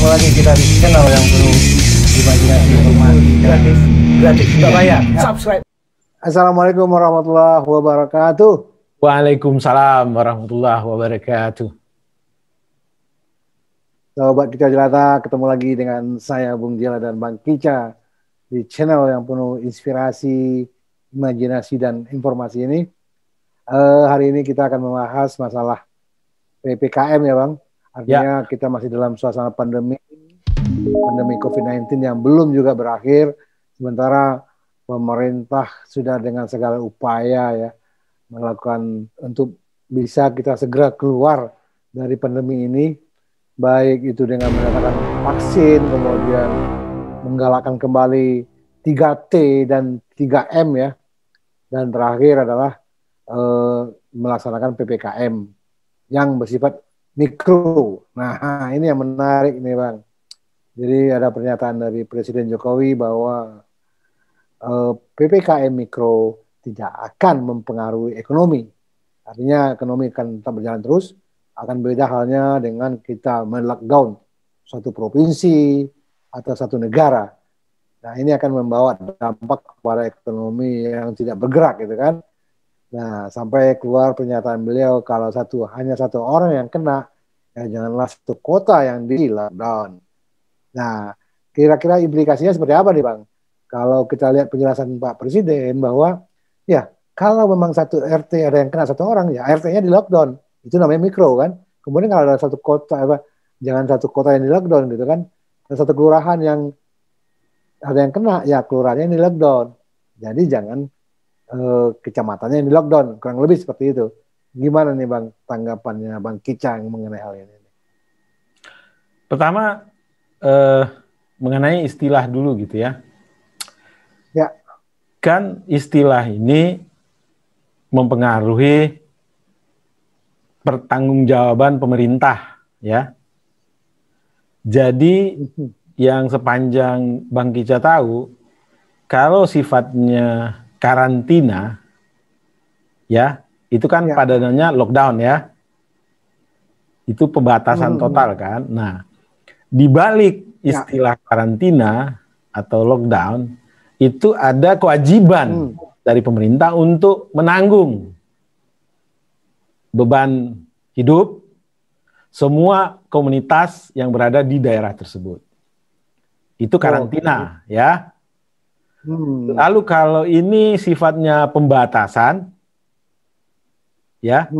lagi kita di channel yang penuh imajinasi, informasi gratis, tidak bayar. Subscribe. Assalamualaikum warahmatullahi wabarakatuh. Waalaikumsalam warahmatullahi wabarakatuh. Sobat Kicau Jelata, ketemu lagi dengan saya Bung Jela dan Bang Kica di channel yang penuh inspirasi, imajinasi dan informasi ini. Hari ini kita akan membahas masalah PPKM ya Bang. Artinya kita masih dalam suasana pandemi COVID-19 yang belum juga berakhir. Sementara pemerintah sudah dengan segala upaya ya melakukan untuk bisa kita segera keluar dari pandemi ini, baik itu dengan mendatangkan vaksin, kemudian menggalakkan kembali 3T dan 3M ya, dan terakhir adalah melaksanakan PPKM yang bersifat mikro. Nah, ini yang menarik nih Bang. Jadi ada pernyataan dari Presiden Jokowi bahwa PPKM mikro tidak akan mempengaruhi ekonomi. Artinya ekonomi akan tetap berjalan terus, akan beda halnya dengan kita melockdown suatu provinsi atau satu negara. Nah, ini akan membawa dampak kepada ekonomi yang tidak bergerak gitu kan. Nah, sampai keluar pernyataan beliau kalau hanya satu orang yang kena, ya janganlah satu kota yang di lockdown. Nah, kira-kira implikasinya seperti apa nih Bang? Kalau kita lihat penjelasan Pak Presiden bahwa ya kalau memang satu RT ada yang kena satu orang, ya RT-nya di lockdown, itu namanya mikro kan. Kemudian kalau ada satu kota, jangan satu kota yang di lockdown gitu kan. Ada satu kelurahan yang ada yang kena, ya kelurahannya di lockdown. Jadi jangan kecamatannya yang di lockdown, kurang lebih seperti itu. Gimana nih Bang tanggapannya Bang Kicang mengenai hal ini? Pertama mengenai istilah dulu gitu ya. Ya. Kan istilah ini mempengaruhi pertanggungjawaban pemerintah ya. Jadi yang sepanjang Bang Kica tahu, kalau sifatnya karantina ya, itu kan padanannya lockdown ya. Itu pembatasan total kan. Nah, di balik istilah karantina atau lockdown itu ada kewajiban dari pemerintah untuk menanggung beban hidup semua komunitas yang berada di daerah tersebut. Itu karantina ya. Lalu kalau ini sifatnya pembatasan, ya,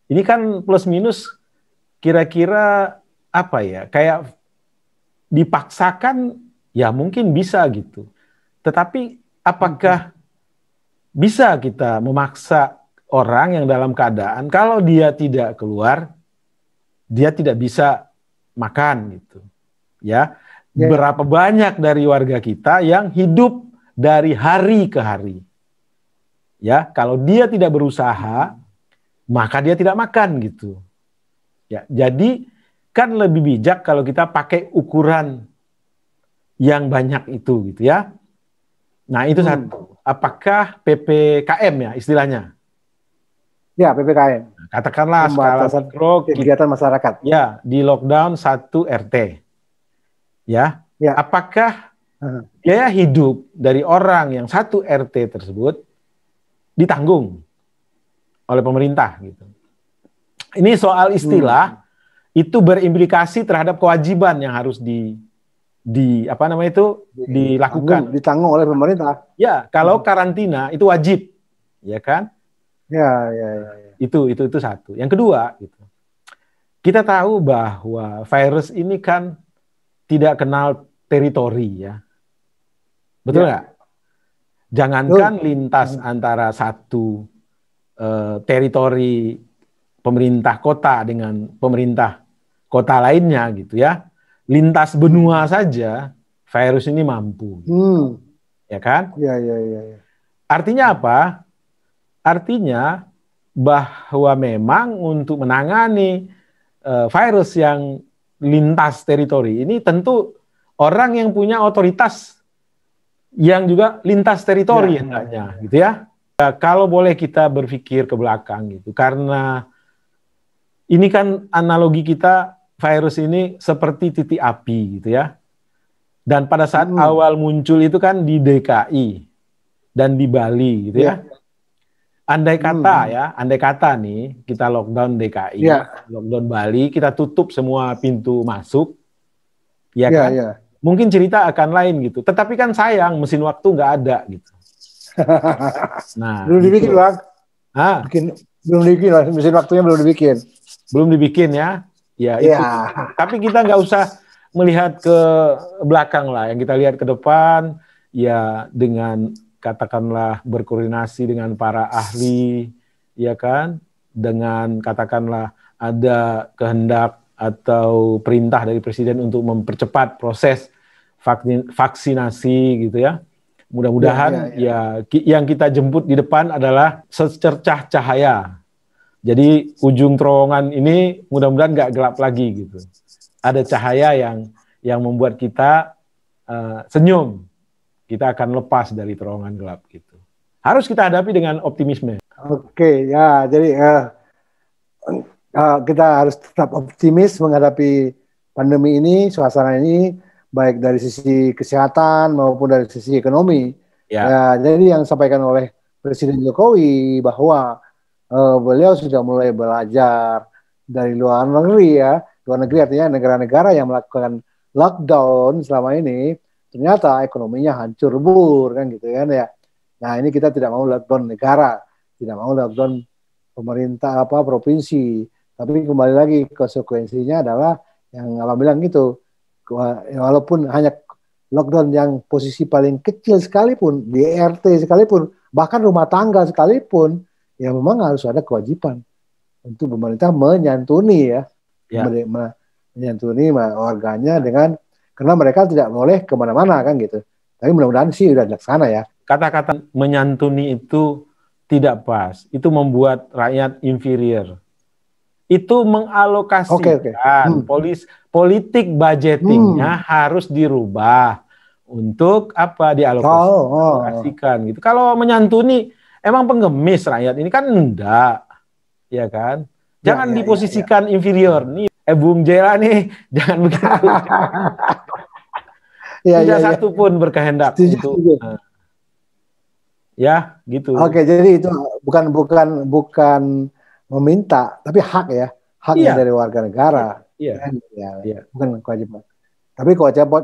ini kan plus minus kira-kira apa ya, kayak dipaksakan ya mungkin bisa gitu. Tetapi apakah bisa kita memaksa orang yang dalam keadaan kalau dia tidak keluar, dia tidak bisa makan gitu, ya. Berapa banyak dari warga kita yang hidup dari hari ke hari. Ya, kalau dia tidak berusaha, maka dia tidak makan gitu. Ya, jadi kan lebih bijak kalau kita pakai ukuran yang banyak itu gitu ya. Nah, itu satu. Apakah PPKM ya istilahnya? Ya, PPKM. Katakanlah skala mikro kegiatan masyarakat. Ya, di lockdown 1 RT. Ya. Apakah biaya hidup dari orang yang 1 RT tersebut ditanggung oleh pemerintah gitu. Ini soal istilah itu berimplikasi terhadap kewajiban yang harus dilakukan, ditanggung oleh pemerintah. Ya, kalau karantina itu wajib, ya kan? Ya. Itu satu. Yang kedua, gitu. Kita tahu bahwa virus ini kan tidak kenal teritori ya. Betul nggak? Jangankan lintas antara satu teritori pemerintah kota dengan pemerintah kota lainnya gitu ya. Lintas benua saja virus ini mampu. Ya kan? Ya. Artinya apa? Artinya bahwa memang untuk menangani virus yang lintas teritori ini tentu orang yang punya otoritas yang juga lintas teritori hendaknya gitu ya. Kalau boleh kita berpikir ke belakang gitu, karena ini kan analogi kita virus ini seperti titik api gitu ya. Dan pada saat awal muncul itu kan di DKI dan di Bali gitu ya. Andai kata nih kita lockdown DKI, lockdown Bali, kita tutup semua pintu masuk, ya kan? Mungkin cerita akan lain gitu. Tetapi kan sayang mesin waktu nggak ada gitu. Nah, belum dibikin, Bang. Belum dibikin, mesin waktunya belum dibikin. Belum dibikin ya. Ya itu. Tapi kita nggak usah melihat ke belakang lah. Yang kita lihat ke depan, ya dengan katakanlah berkoordinasi dengan para ahli, ya kan, dengan katakanlah ada kehendak atau perintah dari Presiden untuk mempercepat proses vaksinasi gitu ya. Mudah-mudahan ya yang kita jemput di depan adalah secercah cahaya. Jadi ujung terowongan ini mudah-mudahan nggak gelap lagi gitu. Ada cahaya yang membuat kita senyum. Kita akan lepas dari terowongan gelap gitu. Harus kita hadapi dengan optimisme. Oke, ya, jadi kita harus tetap optimis menghadapi pandemi ini, suasana ini, baik dari sisi kesehatan maupun dari sisi ekonomi. Ya, jadi yang disampaikan oleh Presiden Jokowi bahwa beliau sudah mulai belajar dari luar negeri ya. Luar negeri artinya negara-negara yang melakukan lockdown selama ini, ternyata ekonominya hancur lebur kan gitu kan ya. Nah ini kita tidak mau lockdown negara, tidak mau lockdown pemerintah provinsi, tapi kembali lagi konsekuensinya adalah yang Abang bilang gitu, walaupun hanya lockdown yang posisi paling kecil sekalipun, di RT sekalipun, bahkan rumah tangga sekalipun, ya memang harus ada kewajiban untuk pemerintah menyantuni menyantuni warganya dengan, karena mereka tidak boleh kemana-mana kan gitu. Tapi mudah-mudahan sih udah dilaksana ya. Kata-kata menyantuni itu tidak pas. Itu membuat rakyat inferior. Itu mengalokasikan politik budgetingnya harus dirubah untuk apa dialokasikan gitu. Kalau menyantuni emang pengemis rakyat ini kan enggak, ya kan? Jangan diposisikan inferior nih. Bung Jela nih, jangan begitu. Tidak satu pun berkehendak untuk ya gitu. Oke, jadi itu bukan meminta, tapi hak ya, haknya dari warga negara. Bukan kewajiban. Tapi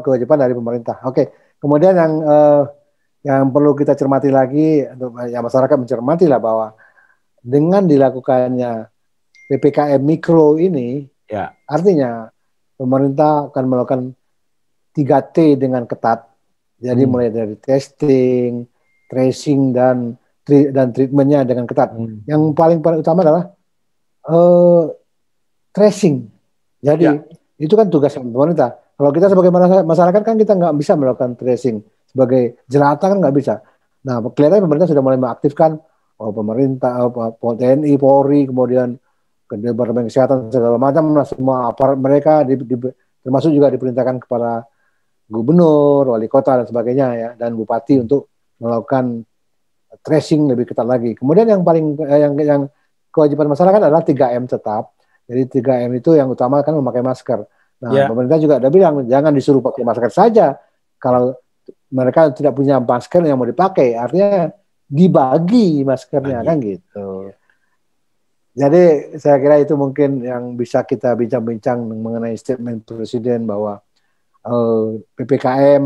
kewajiban dari pemerintah. Oke, kemudian yang perlu kita cermati lagi, ya masyarakat mencermati lah bahwa dengan dilakukannya PPKM Mikro ini, artinya pemerintah akan melakukan 3T dengan ketat. Jadi mulai dari testing, tracing dan treatmentnya dengan ketat. Yang paling utama adalah tracing. Jadi itu kan tugas pemerintah. Kalau kita sebagai masyarakat kan kita nggak bisa melakukan tracing, sebagai jelata kan nggak bisa. Nah, kelihatannya pemerintah sudah mulai mengaktifkan pemerintah, TNI, Polri, kemudian Departemen Kesehatan segala macam, semua aparat mereka termasuk juga diperintahkan kepada gubernur, wali kota dan sebagainya ya, dan bupati untuk melakukan tracing lebih ketat lagi. Kemudian yang paling yang kewajiban masyarakat adalah 3M tetap. Jadi 3M itu yang utama kan memakai masker. Nah, pemerintah juga ada bilang jangan disuruh pakai masker saja. Kalau mereka tidak punya masker yang mau dipakai, artinya dibagi maskernya kan gitu. Jadi saya kira itu mungkin yang bisa kita bincang-bincang mengenai statement Presiden bahwa PPKM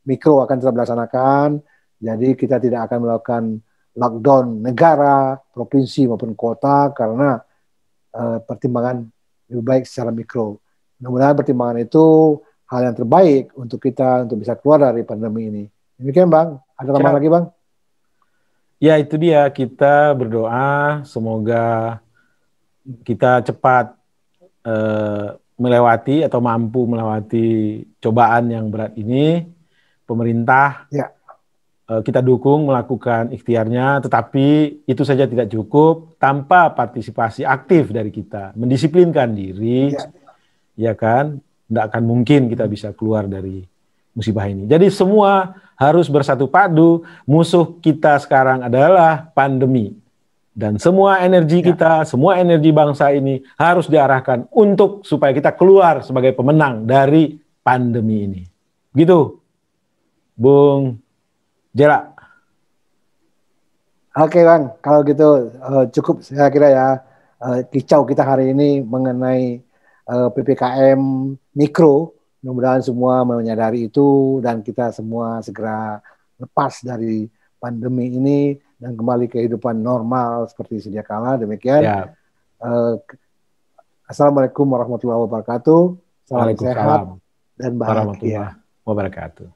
Mikro akan tetap dilaksanakan. Jadi kita tidak akan melakukan lockdown negara, provinsi maupun kota karena pertimbangan lebih baik secara mikro. Mudah-mudahan pertimbangan itu hal yang terbaik untuk kita untuk bisa keluar dari pandemi ini. Demikian Bang. Ada tambahan lagi Bang? Ya itu dia, kita berdoa semoga kita cepat melewati atau mampu melewati cobaan yang berat ini. Pemerintah kita dukung melakukan ikhtiarnya, tetapi itu saja tidak cukup tanpa partisipasi aktif dari kita, mendisiplinkan diri, ya kan? Tidak akan mungkin kita bisa keluar dari musibah ini. Jadi semua harus bersatu padu. Musuh kita sekarang adalah pandemi. Dan semua energi Ya. kita, semua energi bangsa ini harus diarahkan untuk supaya kita keluar sebagai pemenang dari pandemi ini. Gitu, Bung Jera. Oke Bang, kalau gitu cukup saya kira ya kicau kita hari ini mengenai PPKM mikro. Mudah-mudahan semua menyadari itu dan kita semua segera lepas dari pandemi ini dan kembali kehidupan normal seperti sedia kala. Demikian. Ya, Assalamualaikum warahmatullahi wabarakatuh. Salam sehat Waalaikumsalam dan bahagia. warahmatullahi wabarakatuh.